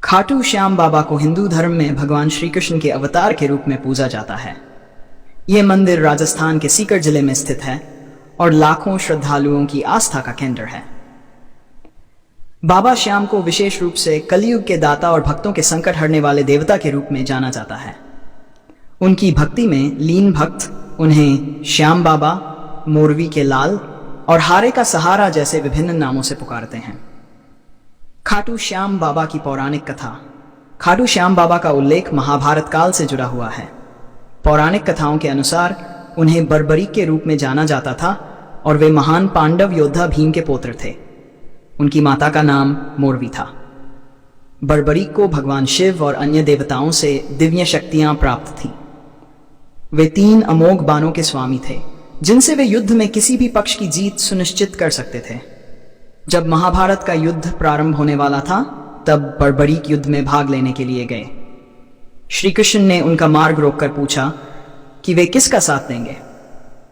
खाटू श्याम बाबा को हिंदू धर्म में भगवान श्री कृष्ण के अवतार के रूप में पूजा जाता है। यह मंदिर राजस्थान के सीकर जिले में स्थित है और लाखों श्रद्धालुओं की आस्था का केंद्र है। बाबा श्याम को विशेष रूप से कलयुग के दाता और भक्तों के संकट हरने वाले देवता के रूप में जाना जाता है। उनकी भक्ति में लीन भक्त उन्हें श्याम बाबा, मोरवी के लाल और हारे का सहारा जैसे विभिन्न नामों से पुकारते हैं। खाटू श्याम बाबा की पौराणिक कथा। खाटू श्याम बाबा का उल्लेख महाभारत काल से जुड़ा हुआ है। पौराणिक कथाओं के अनुसार उन्हें बर्बरीक के रूप में जाना जाता था और वे महान पांडव योद्धा भीम के पुत्र थे। उनकी माता का नाम मोरवी था। बर्बरीक को भगवान शिव और अन्य देवताओं से दिव्य शक्तियां प्राप्त थीं। वे 3 अमोघ बाणों के स्वामी थे जिनसे वे युद्ध में किसी भी पक्ष की जीत सुनिश्चित कर सकते थे। जब महाभारत का युद्ध प्रारंभ होने वाला था तब बर्बरीक युद्ध में भाग लेने के लिए गए। श्री कृष्ण ने उनका मार्ग रोककर पूछा कि वे किसका साथ देंगे।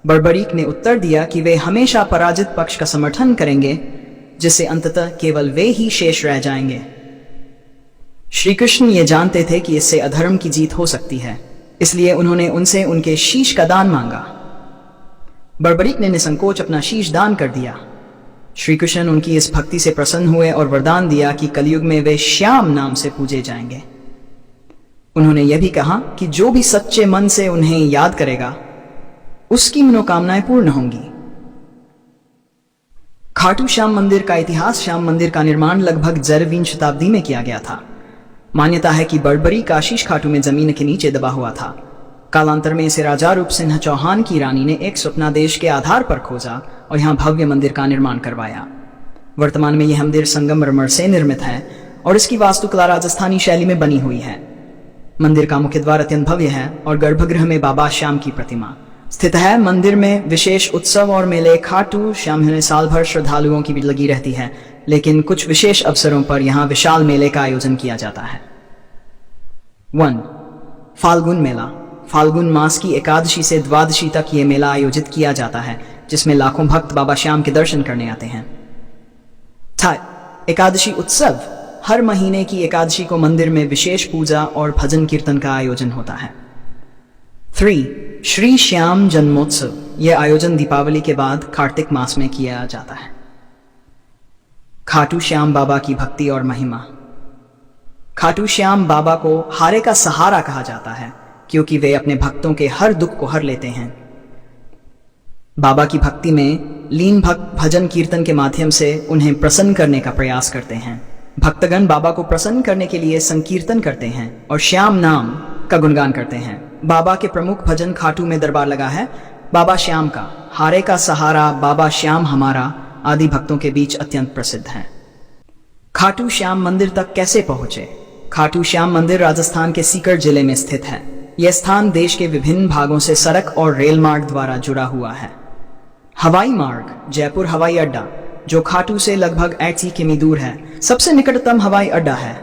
बर्बरीक ने उत्तर दिया कि वे हमेशा पराजित पक्ष का समर्थन करेंगे, जिससे अंततः केवल वे ही शेष रह जाएंगे। श्री कृष्ण ये जानते थे कि इससे अधर्म की जीत हो सकती है, इसलिए उन्होंने उनसे उनके शीश का दान मांगा। बर्बरीक ने निसंकोच अपना शीश दान कर दिया। श्री कृष्ण उनकी इस भक्ति से प्रसन्न हुए और वरदान दिया कि कलयुग में वे श्याम नाम से पूजे जाएंगे। उन्होंने यह भी कहा कि जो भी सच्चे मन से उन्हें याद करेगा उसकी मनोकामनाएं पूर्ण होंगी। खाटू श्याम मंदिर का इतिहास। श्याम मंदिर का निर्माण लगभग 11वीं शताब्दी में किया गया था। मान्यता है कि बर्बरीक आशीष खाटू में जमीन के नीचे दबा हुआ था। कालांतर में इसे राजा रूप सिंह चौहान की रानी ने एक स्वप्नादेश के आधार पर खोजा और यहाँ भव्य मंदिर का निर्माण करवाया। वर्तमान में यह मंदिर संगमरमर से निर्मित है और इसकी वास्तुकला राजस्थानी शैली में बनी हुई है। मंदिर का मुख्य द्वार अत्यंत भव्य है और गर्भगृह में बाबा श्याम की प्रतिमा स्थित है। मंदिर में विशेष उत्सव और मेले खाटू श्याम में साल भर श्रद्धालुओं की भीड़ लगी रहती है, लेकिन कुछ विशेष अवसरों पर यहाँ विशाल मेले का आयोजन किया जाता है। 1. फाल्गुन मेला। फाल्गुन मास की एकादशी से द्वादशी तक ये मेला आयोजित किया जाता है, जिसमें लाखों भक्त बाबा श्याम के दर्शन करने आते हैं। 2. एकादशी उत्सव। हर महीने की एकादशी को मंदिर में विशेष पूजा और भजन कीर्तन का आयोजन होता है। 3. श्री श्याम जन्मोत्सव। यह आयोजन दीपावली के बाद कार्तिक मास में किया जाता है। खाटू श्याम बाबा की भक्ति और महिमा। खाटू श्याम बाबा को हारे का सहारा कहा जाता है क्योंकि वे अपने भक्तों के हर दुख को हर लेते हैं। बाबा की भक्ति में लीन भक्त भजन कीर्तन के माध्यम से उन्हें प्रसन्न करने का प्रयास करते हैं। भक्तगण बाबा को प्रसन्न करने के लिए संकीर्तन करते हैं और श्याम नाम का गुणगान करते हैं। बाबा के प्रमुख भजन खाटू में दरबार लगा है, बाबा श्याम का, हारे का सहारा, बाबा श्याम हमारा आदि भक्तों के बीच अत्यंत प्रसिद्ध है। खाटू श्याम मंदिर तक कैसे पहुंचे। खाटू श्याम मंदिर राजस्थान के सीकर जिले में स्थित है। यह स्थान देश के विभिन्न भागों से सड़क और रेल मार्ग द्वारा जुड़ा हुआ है। हवाई मार्ग। जयपुर हवाई अड्डा, जो खाटू से लगभग 80 किमी दूर है, सबसे निकटतम हवाई अड्डा है।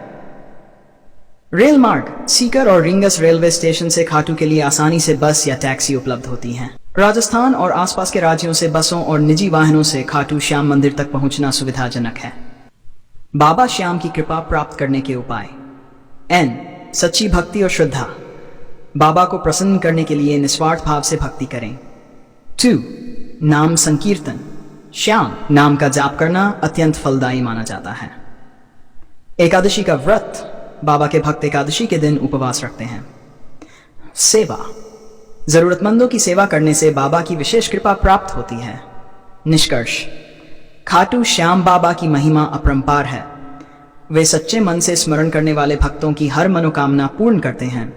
रेल मार्ग। सीकर और रिंगस रेलवे स्टेशन से खाटू के लिए आसानी से बस या टैक्सी उपलब्ध होती हैं। राजस्थान और आसपास के राज्यों से बसों और निजी वाहनों से खाटू श्याम मंदिर तक पहुंचना सुविधाजनक है। बाबा श्याम की कृपा प्राप्त करने के उपाय। N. सच्ची भक्ति और श्रद्धा। बाबा को प्रसन्न करने के लिए निस्वार्थ भाव से भक्ति करें। 2. नाम संकीर्तन। श्याम नाम का जाप करना अत्यंत फलदायी माना जाता है। एकादशी का व्रत। बाबा के भक्त एकादशी के दिन उपवास रखते हैं। सेवा। जरूरतमंदों की सेवा करने से बाबा की विशेष कृपा प्राप्त होती है। निष्कर्ष। खाटू श्याम बाबा की महिमा अपरंपार है। वे सच्चे मन से स्मरण करने वाले भक्तों की हर मनोकामना पूर्ण करते हैं।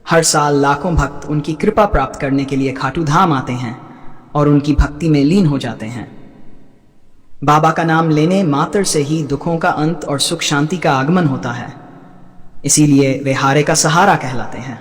हर साल लाखों भक्त उनकी कृपा प्राप्त करने के लिए खाटू धाम आते हैं और उनकी भक्ति में लीन हो जाते हैं। बाबा का नाम लेने मात्र से ही दुखों का अंत और सुख शांति का आगमन होता है, इसीलिए वे हारे का सहारा कहलाते हैं।